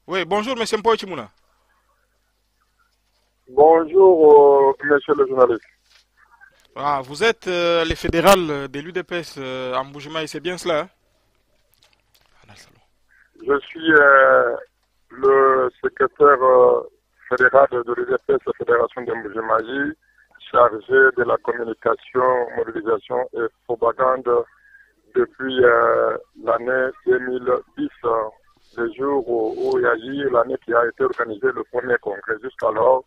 Oui, bonjour, monsieur Mpoy Chimouna. Bonjour, monsieur le journaliste. Ah, vous êtes les fédérales de l'UDPS en Boujima, c'est bien cela, hein? Je suis le secrétaire fédéral de l'UDPS, la Fédération de Mbujimai, chargé de la communication, mobilisation et propagande depuis l'année 2010, le jour où il y a eu l'année qui a été organisé le premier congrès. Jusqu'alors,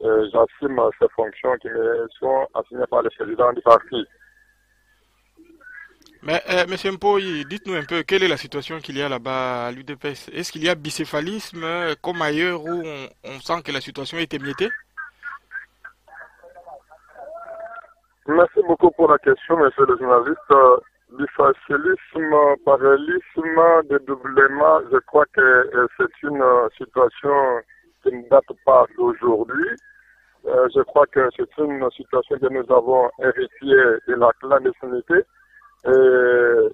j'assume ces fonctions qui me sont assignées par le président du parti. Mais monsieur Mpoy, dites-nous un peu, quelle est la situation qu'il y a là-bas à l'UDPS? Est-ce qu'il y a bicéphalisme comme ailleurs où on sent que la situation est émiettée? Merci beaucoup pour la question, monsieur le journaliste. Bifacilisme, parallélisme, dédoublement, je crois que c'est une situation qui ne date pas d'aujourd'hui. Je crois que c'est une situation que nous avons héritée de la clandestinité. Et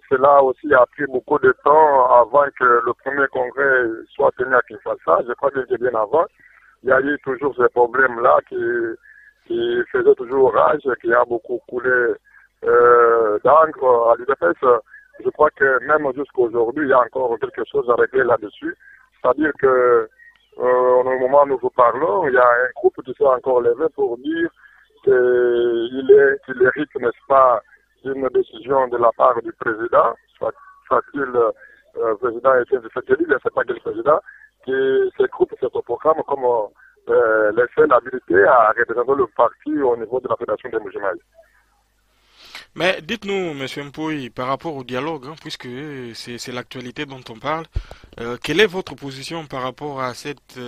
cela aussi a pris beaucoup de temps avant que le premier congrès soit tenu à Kinshasa. Je crois que c'est bien avant. Il y a eu toujours ces problèmes-là qui faisaient toujours rage, qui a beaucoup coulé d'encre à l'UDPS. Je crois que même jusqu'à aujourd'hui, il y a encore quelque chose à régler là-dessus. C'est-à-dire que au moment où nous vous parlons, il y a un groupe qui s'est encore levé pour dire qu'il hérite, n'est-ce pas, d'une décision de la part du président, soit-il président Étienne Tshisekedi, je ne sais pas quel président, qui ce groupe se proclame comme les seuls habilités à représenter le parti au niveau de la Fédération des Moujimaïs. Mais dites-nous, monsieur Mpoy, par rapport au dialogue, hein, puisque c'est l'actualité dont on parle, quelle est votre position par rapport à cette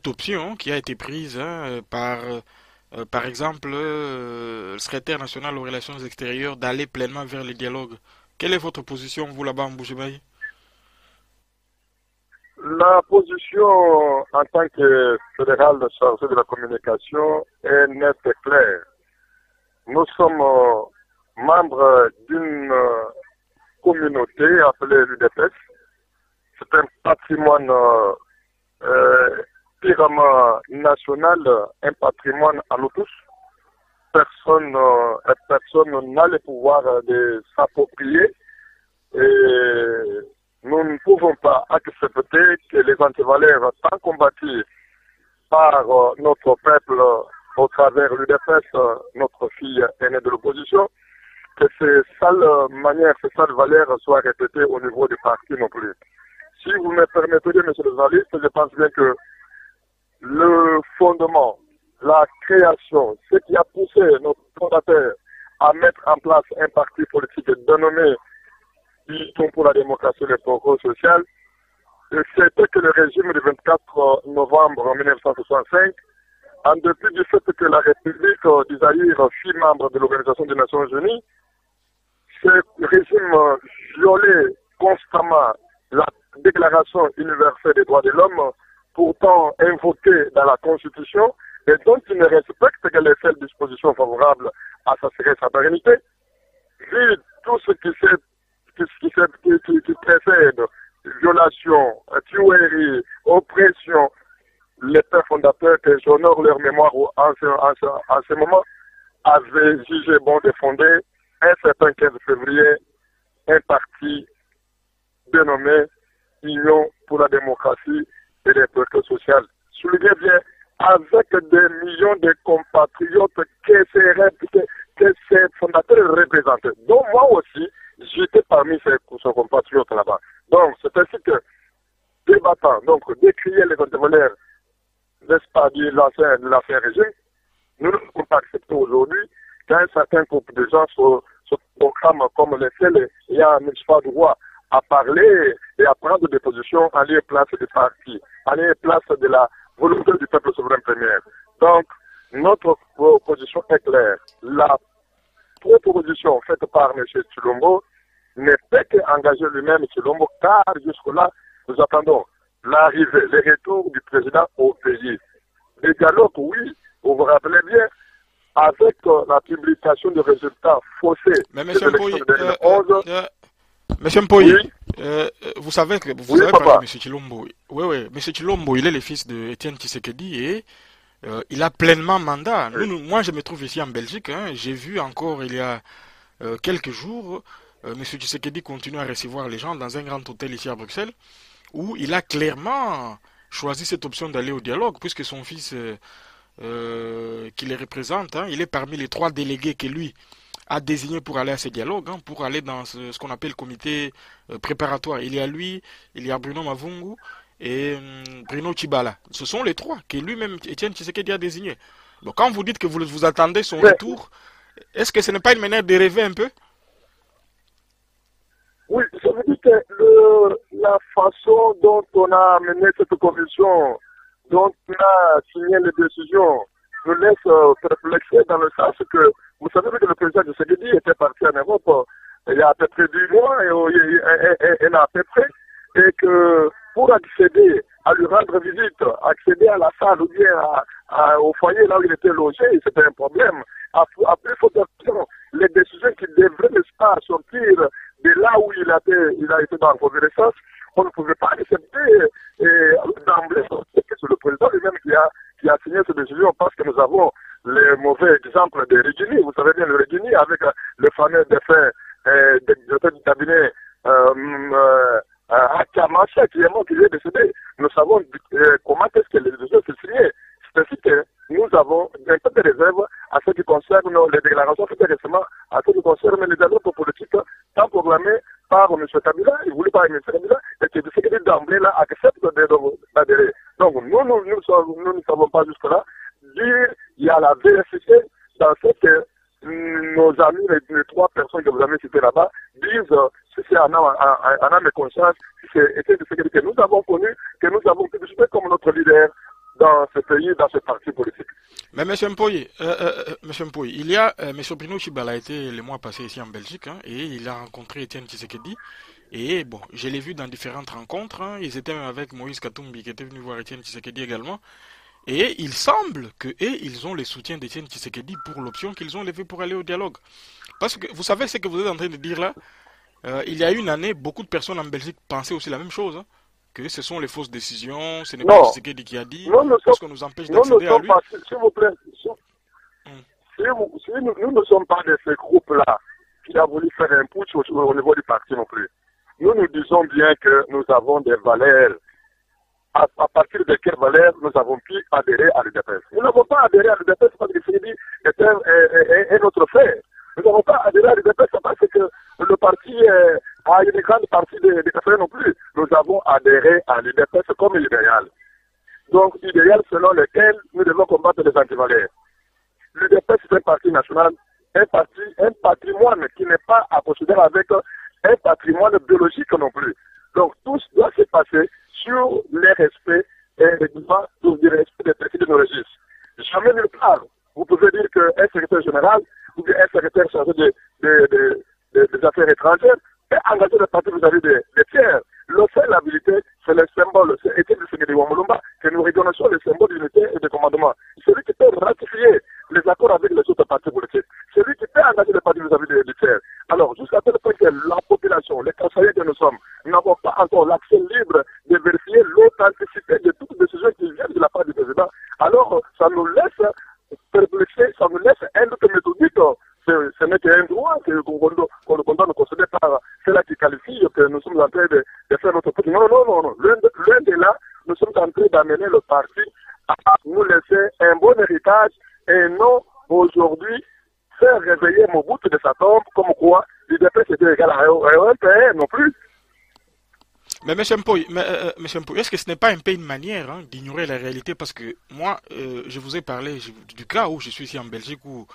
option qui a été prise hein, par exemple, le secrétaire national aux relations extérieures d'aller pleinement vers le dialogue? Quelle est votre position, vous, là-bas en Bouchibaï? La position en tant que fédéral chargé de la communication est nette et claire. Nous sommes membres d'une communauté appelée l'UDPS. C'est un patrimoine euh, purement national, un patrimoine à nous tous. Personne n'a le pouvoir de s'approprier et nous ne pouvons pas accepter que les antivaleurs tant combattus par notre peuple au travers l'UDPS, notre fille aînée de l'opposition, que ces sales manières, ces sales valeurs soient répétées au niveau du parti non plus. Si vous me permettez, monsieur le journaliste, je pense bien que le fondement, la création, ce qui a poussé notre fondateur à mettre en place un parti politique dénommé Union pour la démocratie et le progrès social, c'était que le régime du 24 novembre 1965, en dépit du fait que la République du Zaïre fut membre de l'Organisation des Nations Unies, ce régime violait constamment la Déclaration universelle des droits de l'homme, pourtant invoquée dans la Constitution, et dont il ne respecte que les seules dispositions favorables à s'assurer sa pérennité. Vu tout ce qui précède, violation, tuerie, oppression, les pères fondateurs, que j'honore leur mémoire en ce moment, avaient jugé bon de fonder un certain 15 février un parti dénommé Union pour la démocratie et les progrès sociaux. Soulignez bien, avec des millions de compatriotes que ces fondateurs représentaient. Donc moi aussi, j'étais parmi ces compatriotes là-bas. Donc c'est ainsi que, débattant, donc décrier les contemporains, n'est-ce pas, de l'ancien régime, nous ne pouvons pas accepter aujourd'hui qu'un certain groupe de gens se proclament comme les seuls ayant, n'est-ce pas, droit à parler et à prendre des positions en lieu et place du parti, en lieu et place de la volonté du peuple souverain premier. Donc, notre position est claire. La proposition faite par M. Chilombo ne fait qu'engager lui-même Chilombo, car jusque-là, nous attendons l'arrivée, le retour du président au pays. Les dialogues, oui, vous vous rappelez bien, avec la publication des résultats faussés Mais des monsieur élections Mpoy, de 2011, Monsieur Mpoyi, Oui, vous oui, avez parlé de papa. Monsieur Chilombo. Oui, oui, Monsieur Chilombo, il est le fils de Étienne Tshisekedi et il a pleinement mandat. Oui. Moi, je me trouve ici en Belgique. Hein. J'ai vu encore il y a quelques jours, Monsieur Tshisekedi continue à recevoir les gens dans un grand hôtel ici à Bruxelles, où il a clairement choisi cette option d'aller au dialogue, puisque son fils qui les représente, hein, il est parmi les 3 délégués que lui a désigné pour aller à ces dialogues, hein, pour aller dans ce qu'on appelle le comité préparatoire. Il y a lui, il y a Bruno Mavungu et Bruno Chibala. Ce sont les 3 que lui-même, Étienne Tshisekedi, a désignés. Donc quand vous dites que vous attendez son Mais retour, est-ce que ce n'est pas une manière de rêver un peu? oui, je vous dis que la façon dont on a mené cette commission, dont on a signé les décisions, nous laisse perplexer dans le sens que, vous savez que le président de Tshisekedi était parti en Europe il y a à peu près 10 mois, et à peu près, et que pour accéder à lui rendre visite, accéder à la salle ou bien au foyer là où il était logé, c'était un problème. À plus forte raison, les décisions qui devraient, n'est-ce pas, sortir de là où il a été dans la convalescence, on ne pouvait pas accepter d'emblée que c'est le président lui-même qui a signé cette décision parce que nous avons les mauvais exemples de Regini. Vous savez bien le Regini avec le fameux défait du cabinet Akamacha qui est mort, qui est décédé. Nous savons comment est-ce que les décisions se signées. C'est ainsi que nous avons un peu de réserve à ce qui concerne les déclarations faites récemment, à ce qui concerne les dialogues politiques, tant proclamés par M. Kabila, il voulait pas M. Kabila, et que ce qui d'emblée là accepte d'adhérer. Donc nous ne savons pas jusque-là dire il y a la vérité dans ce que nos amis, les 3 personnes que vous avez citées là-bas, disent si c'est en âme et conscience, si c'est que nous avons connu, que nous avons publicité comme notre leader dans ce pays, dans ce parti politique. Mais Monsieur Mpoyi, il y a Monsieur Bruno Chibala a été le mois passé ici en Belgique, hein, et il a rencontré Étienne Tshisekedi. Et bon, je l'ai vu dans différentes rencontres. Hein, ils étaient même avec Moïse Katumbi qui était venu voir Étienne Tshisekedi également. Et il semble que ils ont le soutien d'Étienne Tshisekedi pour l'option qu'ils ont levée pour aller au dialogue. Parce que vous savez ce que vous êtes en train de dire là. Il y a une année, beaucoup de personnes en Belgique pensaient aussi la même chose, hein, que ce sont les fausses décisions, ce n'est pas Non, Tshisekedi qui a dit, nous ne sommes, parce qu'on nous empêche nous ne d'accéder à sommes lui. pas, s'il vous plaît, Hmm. si nous ne sommes pas de ce groupe-là qui a voulu faire un putsch au niveau du parti non plus. Nous disons bien que nous avons des valeurs à partir de quelles valeurs nous avons pu adhérer à l'UDPS. Nous n'avons pas adhéré à l'UDPS parce que Frédéric est notre frère. Nous n'avons pas adhéré à l'UDPS parce que le parti a une grande partie des cafés non plus. Nous avons adhéré à l'UDPS comme idéal. Donc, idéal selon lequel nous devons combattre les antivaleurs. L'UDPS est un parti national, un patrimoine qui n'est pas à considérer avec un patrimoine biologique non plus. Donc, tout doit se passer sur les respects et les droits du respect des principes de nos registres. Jamais nulle part. Vous pouvez dire qu'un secrétaire général ou un secrétaire chargé des affaires étrangères est engagé de partir vis-à-vis des tiers. Le fait, l'habilité, c'est le symbole, c'est Étienne Tshisekedi Wamulumba que nous reconnaissons le symbole d'unité et de commandement. Celui qui peut ratifier les accords avec les autres partis politiques, celui qui peut engager les partis vis-à-vis des tiers. Alors, jusqu'à tel point que la population, les conseillers que nous sommes, n'avons pas encore l'accès libre de vérifier l'authenticité de toutes les décisions qui viennent de la part du président. Alors, ça nous laisse perplexer, ça nous laisse un doute méthodique. Ce n'est qu'un droit qu'on nous condamne de considérer par ceux-là qui qualifient que nous sommes en train de faire notre petit. Non. Loin de là, nous sommes en train d'amener le parti à nous laisser un bon héritage et non aujourd'hui faire réveiller Mobutu de sa tombe comme quoi l'UDPS était égal à un PN non plus. Mais Monsieur Mpoy, est-ce que ce n'est pas un peu une manière hein, d'ignorer la réalité? Parce que moi, je vous ai parlé du cas où je suis ici en Belgique où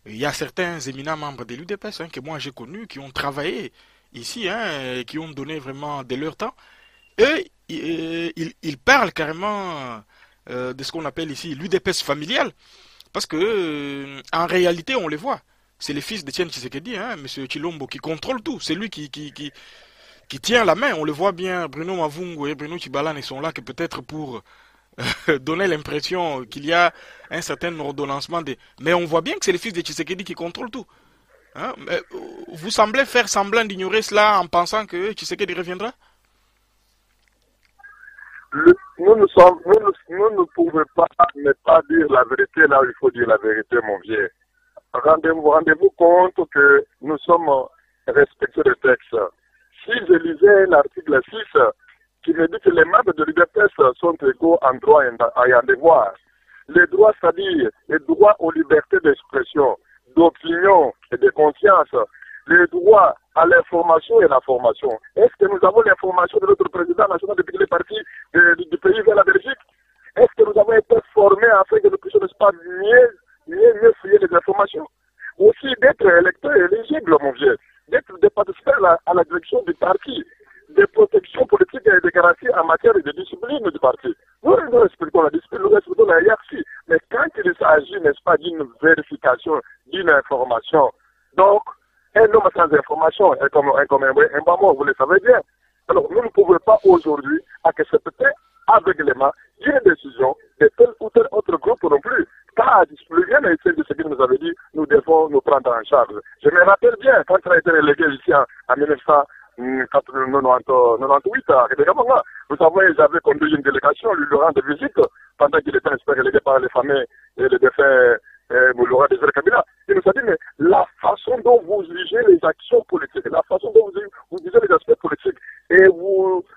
il y a certains éminents membres de l'UDPS hein, que moi j'ai connus, qui ont travaillé ici, hein, et qui ont donné vraiment de leur temps. Eux, ils parlent carrément de ce qu'on appelle ici l'UDPS familial. Parce que, en réalité, on les voit. C'est le fils d'Etienne Tshisekedi, hein, M. Chilombo, qui contrôle tout. C'est lui qui tient la main. On le voit bien, Bruno Mavungu et Bruno Chibala ne sont là que peut-être pour donner l'impression qu'il y a un certain ordonnancement. Mais on voit bien que c'est le fils de Tshisekedi qui contrôle tout. Hein? Vous semblez faire semblant d'ignorer cela en pensant que Tshisekedi reviendra? Nous ne pouvons pas ne pas dire la vérité là où il faut dire la vérité, mon vieux. Rendez-vous compte que nous sommes respectueux des textes. Si je lisais l'article 6 qui me dit que les membres de l'UDPS sont égaux en droit et en devoir, les droits, c'est-à-dire les droits aux libertés d'expression, d'opinion et de conscience, les droits à l'information et la formation. Est-ce que nous avons l'information de notre président national depuis qu'il est parti du pays vers la Belgique? Est-ce que nous avons été formés afin que nous puissions, n'est-ce pas, mieux fouiller les informations? Aussi d'être électeur éligible, mon vieux, de participer à la direction du parti, des protections politiques et des garanties en matière de discipline du parti. Nous respectons la discipline, nous respectons la hiérarchie. Mais quand il s'agit, n'est-ce pas, d'une vérification, d'une information, donc, un homme sans information est comme un bas mort, vous le savez bien. Alors, nous ne pouvons pas aujourd'hui accepter aveuglément une décision de tel ou tel autre groupe non plus. Car rien n'est de ce qu'il nous avait dit, nous devons nous prendre en charge. Je me rappelle bien, quand il a été relégué ici en 1998, à Kédégamanga, vous savez, j'avais conduit une délégation, lui rendre visite, pendant qu'il était relégué par les familles et les défunts Laurent Désiré Kabila. Il nous a dit, mais la façon dont vous jugez les actions politiques, la façon dont vous jugez les aspects politiques, et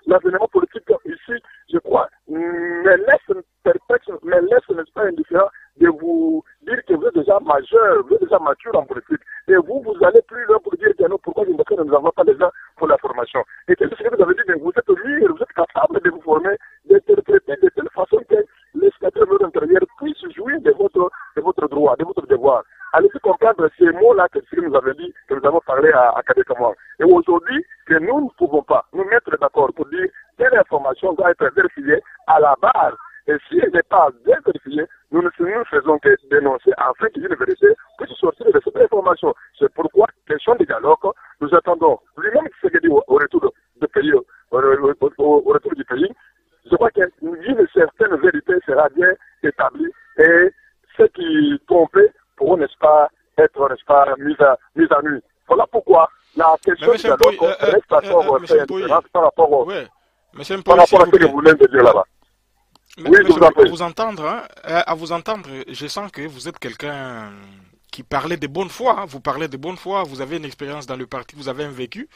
l'avènement politique ici, je crois, me laisse perplexe, me laisse, n'est-ce pas, indifférent de vous dire que vous êtes déjà majeur, vous êtes déjà mature en politique. Et vous allez plus loin pour dire que non, pourquoi nous n'avons pas les gens pour la formation. Et c'est ce que vous avez dit, mais vous êtes libre, vous êtes capable de vous former, d'interpréter de telle façon que les sénateurs de votre intérieur puissent jouir de votre droit, de votre devoir. Allez-y comprendre ces mots-là que nous avez dit, que nous avons parlé à Kadekamoa. Et aujourd'hui, que nous ne pouvons pas nous mettre d'accord pour dire quelle information doit être vérifiée à la base. Et si elle n'est pas bien vérifiée, nous ne faisons que dénoncer afin qu'il y ait une vérité puisse sortir de cette information. C'est pourquoi, question de dialogue, nous attendons lui-même ce qu'il dit au retour du pays, au retour du pays. Je crois qu'une certaine vérité sera bien établie et ceux qui trompaient pourront, n'est-ce pas, être, n'est-ce pas, mis à nu. Voilà pourquoi la question du dialogue reste par rapport à ce que vous voulez dire là-bas. Oui, à vous entendre, hein, à vous entendre, je sens que vous êtes quelqu'un qui parlait de bonne foi. Hein, vous parlez de bonne foi, vous avez une expérience dans le parti, vous avez un vécu.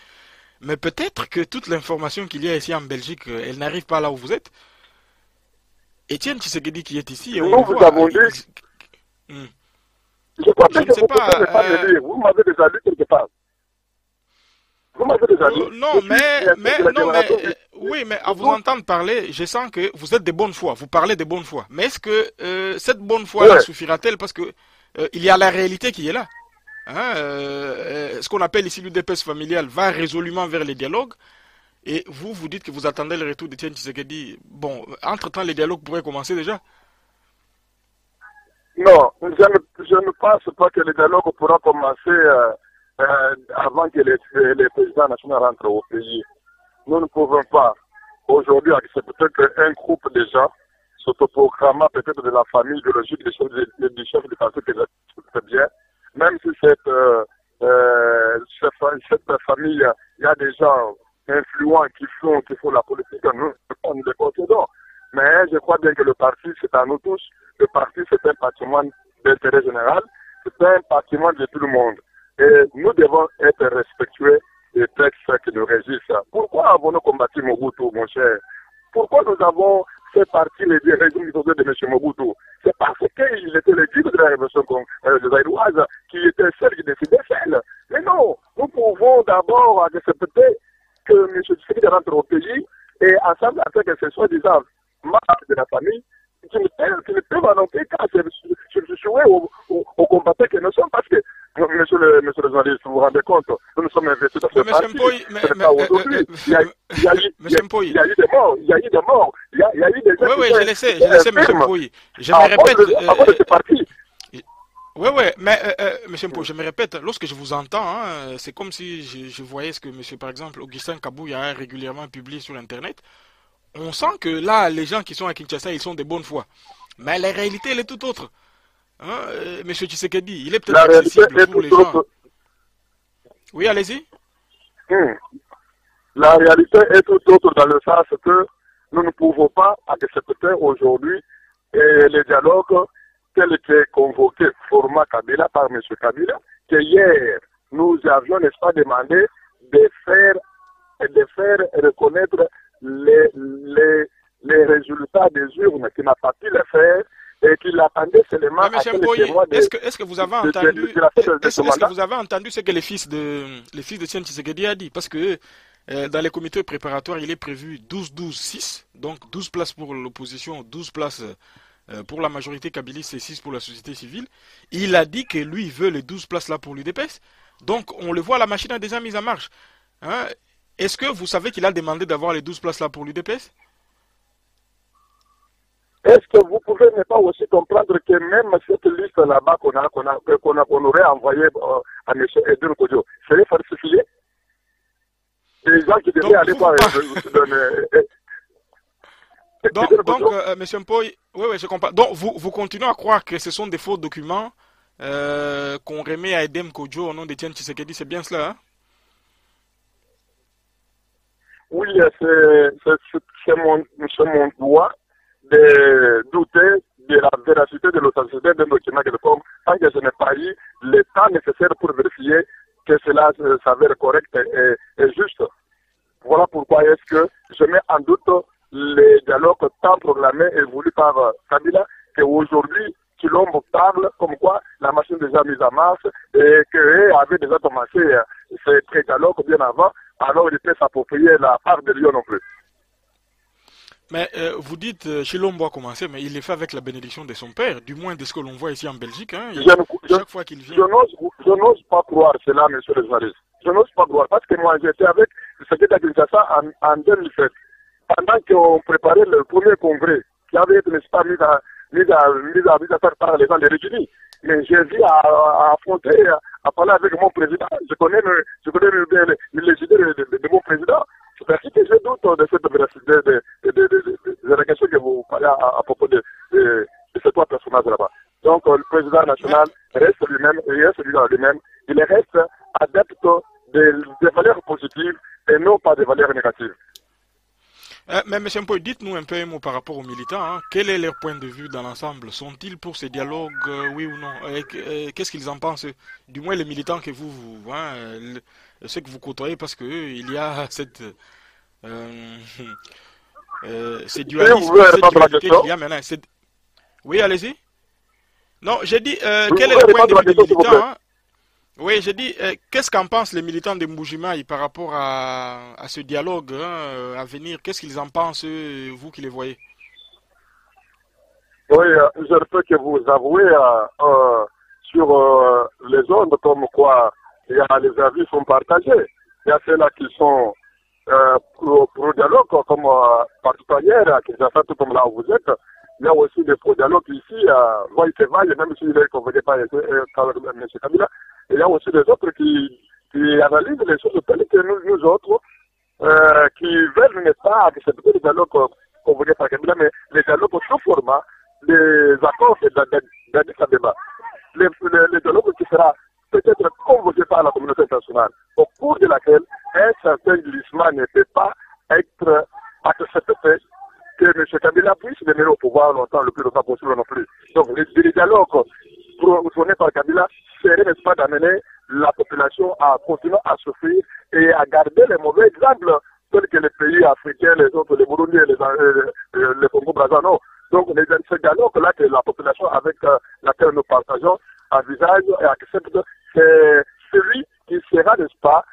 Mais peut-être que toute l'information qu'il y a ici en Belgique, elle n'arrive pas là où vous êtes. Étienne Tshisekedi qui est ici. Nous vous avons dit. Je crois que vous ne pouvez pas me dire. Vous m'avez déjà dit quelque part. Vous m'avez déjà dit. Non, oui, mais à vous entendre parler, je sens que vous êtes de bonne foi. Vous parlez de bonne foi. Mais est-ce que cette bonne foi suffira-t-elle? Parce que il y a la réalité qui est là. Hein, ce qu'on appelle ici l'UDPS familial va résolument vers les dialogues. Et vous dites que vous attendez le retour d'Etienne Tshisekedi. Bon, entre-temps, les dialogues pourraient commencer déjà. Non, je ne pense pas que le dialogue pourra commencer avant que les présidents nationaux rentrent au pays. Nous ne pouvons pas aujourd'hui accepter qu'un groupe de gens s'autoproclamant peut-être de la famille biologique du chef du parti que j'accepte bien, même si cette famille, il y a des gens influents qui font la politique, nous les concédons. Mais je crois bien que le parti, c'est à nous tous. Le parti, c'est un patrimoine d'intérêt général. C'est un patrimoine de tout le monde. Et nous devons être respectueux des textes qui nous régissent. Pourquoi avons-nous combattu Mobutu, mon cher? Pourquoi nous avons fait partie des régimes de M. Mobutu? C'est parce qu'il était le guide de la révolution zaïroise qui était celle qui décidait seul. Mais non, nous pouvons d'abord accepter que M. Tshisekedi rentre au pays et ensemble avec que ce soit disant membres de la famille qui ne peuvent annoncer qu'à se jouer aux combattants que nous sommes parce que, monsieur le journaliste, vous vous rendez compte, nous sommes investis dans ce parti. Il y a eu des morts, il y a eu des morts, il y a eu des gens. Oui, je le sais, monsieur Mpoyi. Je me répète. Avant de ce parti. Oui, mais monsieur Mpoyi, je me répète, lorsque je vous entends, hein, c'est comme si je voyais ce que monsieur, par exemple, Augustin Kabouya a régulièrement publié sur Internet. On sent que là, les gens qui sont à Kinshasa, ils sont de bonne foi. Mais la réalité, elle est tout autre. Hein, monsieur Tshisekedi, il est peut-être accessible pour les gens. Oui, allez-y. Hmm. La réalité est tout autre dans le sens que nous ne pouvons pas accepter aujourd'hui les dialogues tels que convoqués format Kabila par M. Kabila, que hier nous avions, n'est-ce pas, demandé de faire reconnaître les résultats des urnes, qui n'a pas pu le faire et qu'il attendait seulement Mais à M. quel Mboye, témoin est-ce que vous avez entendu, de la fête de ce est-ce que mandat. vous avez entendu ce que les fils de Tiens Tshisekedi a dit? Parce que dans les comités préparatoires, il est prévu 12-12-6, donc 12 places pour l'opposition, 12 places pour la majorité kabiliste et 6 pour la société civile. Il a dit que lui il veut les 12 places là pour l'UDPS. Donc on le voit, la machine a déjà mis en marche. Hein? Est-ce que vous savez qu'il a demandé d'avoir les 12 places là pour l'UDPS? Est-ce que vous pouvez ne pas aussi comprendre que même cette liste là-bas qu'on aurait envoyée à M. Edouard Kodjo serait falsifiée? Les gens qui devaient aller voir M. Mpoy, oui, je comprends. Donc, vous continuez à croire que ce sont des faux documents qu'on remet à Edem Kodjo au nom de Tiens Tshisekedi, c'est bien cela, hein? Oui, c'est mon droit de douter de la véracité de l'authenticité d'un document quelconque tant que je n'ai pas eu le temps nécessaire pour vérifier que cela s'avère correct et juste. Voilà pourquoi est-ce que je mets en doute les dialogues tant proclamés et voulus par Kabila, qu'aujourd'hui, Chilombo parle comme quoi la machine est déjà mise en marche et qu'elle avait déjà commencé ces pré-dialogues bien avant, alors il peut s'approprier la part de Lyon non plus. Mais vous dites Chilombo a commencé, mais il le fait avec la bénédiction de son père, du moins de ce que l'on voit ici en Belgique. Hein, chaque fois qu'il vient. Je n'ose pas croire cela, monsieur le journaliste. Je n'ose pas croire, parce que moi j'étais avec le secrétaire Kinshasa en 2007, pendant qu'on préparait le premier congrès, qui avait été, n'est-ce pas, mis à faire par les gens des Réunis. Mais j'ai vu à affronter, à parler avec mon président. Je connais bien les idées de mon président. C'est ainsi que je doute de cette véracité de la question que vous parlez à propos de ces trois personnages là-bas. Donc, le président national reste lui-même, il reste adepte des valeurs positives et non pas des valeurs négatives. Mais M. Mpoy, dites-nous un peu un mot par rapport aux militants. Hein. Quel est leur point de vue dans l'ensemble? Sont-ils pour ces dialogues, oui ou non? Qu'est-ce qu'ils en pensent? Du moins les militants que ceux que vous côtoyez, parce que il y a cette dualisme, cette dualité qu'il y a maintenant. Oui, allez-y. Non, j'ai dit, quel est le point de vue des militants? Hein? Oui, j'ai dit, qu'est-ce qu'en pensent les militants de Mbujimaï par rapport à ce dialogue à venir? Qu'est-ce qu'ils en pensent, vous qui les voyez? Oui, je ne peux que vous avouer sur les ondes comme quoi les avis sont partagés. Il y a ceux-là qui sont pour le dialogue, comme particulière, qui fait tout comme là où vous êtes. Il y a aussi des pro-dialogues ici, même s'il est convoqué par M. Kabila. Il y a aussi des autres qui analysent les choses telles que nous autres, qui veulent, n'est-ce pas, accepter les dialogues convoqués par Kabila, mais les dialogues sous format, les accords d'Addis Abeba. Les dialogues qui sera peut-être convoqué par la communauté internationale, au cours de laquelle un certain glissement ne peut pas être accepté que M. Kabila puisse demeurer au pouvoir le plus longtemps possible non plus. Donc les dialogues prônés par Kabila seraient, n'est-ce pas, d'amener la population à continuer à souffrir et à garder les mauvais exemples tels que les pays africains, les autres, les Burundais, les Congo-Brazzaville. Non. Donc ce dialogue-là que la population avec laquelle nous partageons envisage et accepte, c'est celui qui sera, n'est-ce pas,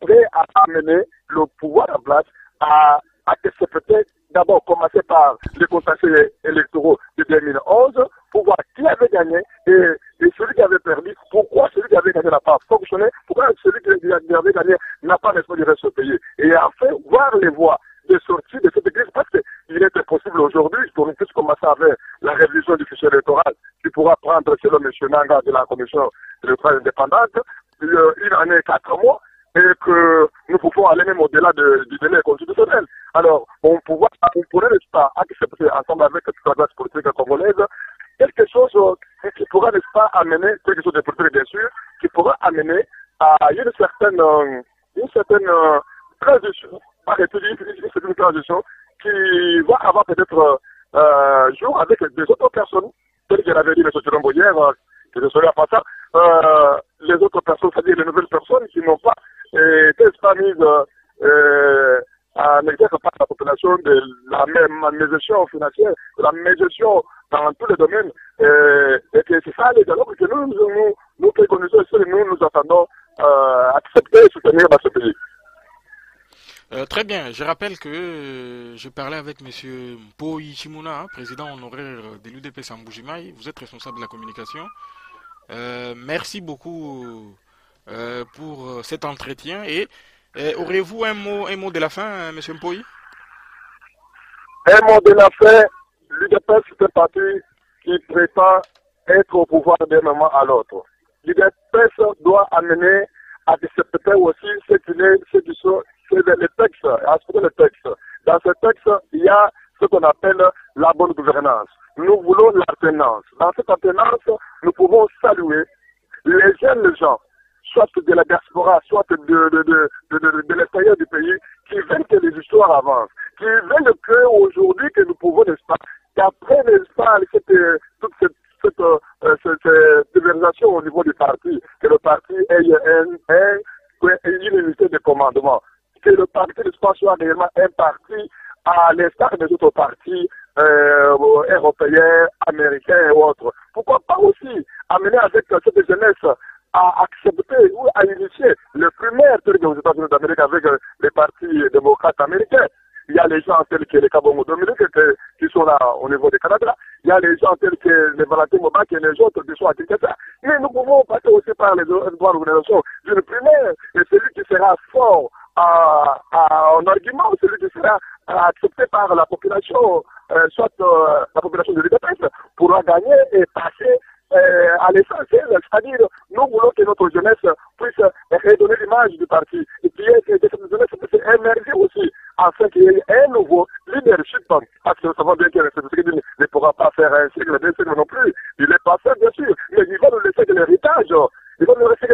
prêt à amener le pouvoir en place à accepter d'abord commencer par les contentieux électoraux de 2011 pour voir qui avait gagné et celui qui avait perdu, pourquoi celui qui avait gagné n'a pas fonctionné, pourquoi celui qui avait gagné n'a pas respecté le reste du pays. Et enfin, voir les voies de sortie de cette crise, parce qu'il était possible aujourd'hui, pour nous tous commencer avec la révision du fichier électoral, qui pourra prendre, selon M. Nanga de la commission électorale indépendante, une année, 4 mois, et que nous pouvons aller même au-delà du délai constitutionnel. Alors, on pourrait, n'est-ce pas, accepter ensemble avec toute la classe politique congolaise quelque chose qui pourra, n'est-ce pas, amener, quelque chose de politique bien sûr, qui pourra amener à une certaine transition, c'est une transition qui va avoir peut-être jour avec des autres personnes, telles que l'avait dit M. Chirombo hier, que je serai pas ça, les autres personnes, c'est-à-dire les nouvelles personnes qui n'ont pas été mises en exergue par la population de la même gestion financière, de la même gestion dans tous les domaines, et que c'est ça les dialogues que nous préconisons et nous attendons accepter et soutenir dans ce pays. Très bien, je rappelle que je parlais avec M. Mpo Ichimuna, hein, président honoraire de l'UDP Sambujimai. Vous êtes responsable de la communication. Merci beaucoup pour cet entretien. Et aurez-vous un mot de la fin, M. Mpoyi? Un mot de la fin, l'UDP c'est un parti qui prétend être au pouvoir d'un moment à l'autre. L'UDP doit amener à accepter aussi ce qui sont les textes, aspecter les textes. Dans ce texte, il y a ce qu'on appelle la bonne gouvernance. Nous voulons l'alternance. Dans cette alternance, nous pouvons saluer les jeunes gens, soit de la diaspora, soit de l'extérieur du pays, qui veulent que les histoires avancent, qui veulent qu'aujourd'hui, que nous pouvons, n'est-ce pas, qu'après, n'est-ce pas, toute cette diversion au niveau du parti, que le parti ait une unité de commandement, que le parti, n'est-ce pas, soit réellement un parti à l'instar des autres partis européens, américains et autres. Pourquoi pas aussi amener avec cette jeunesse à accepter ou à initier le primaire aux États-Unis d'Amérique avec les partis démocrates américains. Il y a les gens tels que les Kabongo Dominique qui sont là au niveau du Canada. Il y a les gens tels que les Valentin Mobak et les autres qui sont à Kinshasa. Mais nous pouvons passer aussi par les droits d'organisation d'une primaire. Et celui qui sera fort en argument, celui qui sera accepté par la population, soit la population de l'UDPS, pourra gagner et passer à l'essentiel, c'est-à-dire nous voulons que notre jeunesse puisse redonner l'image du parti et puis que cette jeunesse puisse émerger aussi afin qu'il y ait un nouveau leadership, parce que nous savons bien que le Tshisekedi ne pourra pas faire un siècle, deux siècles non plus, il est passé bien sûr, mais il va nous laisser de l'héritage, il va nous laisser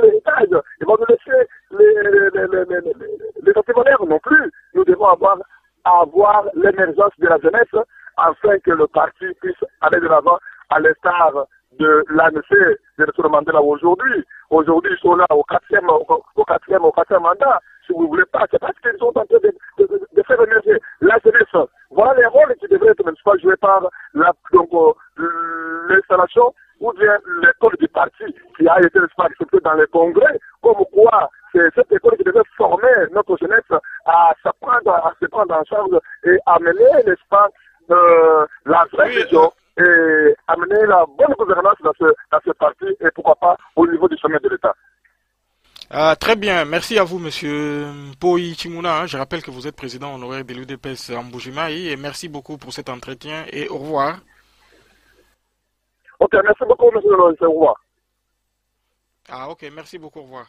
les testimoniaires non plus, nous devons avoir l'émergence de la jeunesse afin que le parti puisse aller de l'avant à l'instar de l'ANC de Nelson Mandela aujourd'hui. Aujourd'hui, ils sont là au quatrième mandat. Si vous ne voulez pas, c'est parce qu'ils sont en train de faire émerger la jeunesse. Voilà les rôles qui devraient être, n'est-ce pas, joués par l'installation ou bien l'école du parti qui a été, n'est-ce pas, acceptée dans les congrès, comme quoi c'est cette école qui devait former notre jeunesse à se prendre en charge et amener, n'est-ce pas, la vraie vision et amener la bonne gouvernance dans ce parti et pourquoi pas au niveau du sommet de l'État. Très bien, merci à vous Monsieur Mpoyi Chimuna. Je rappelle que vous êtes président honoraire de l'UDPS Mbujimayi et merci beaucoup pour cet entretien et au revoir. Ok, merci beaucoup Monsieur Loloy, au revoir. Ok, merci beaucoup, au revoir.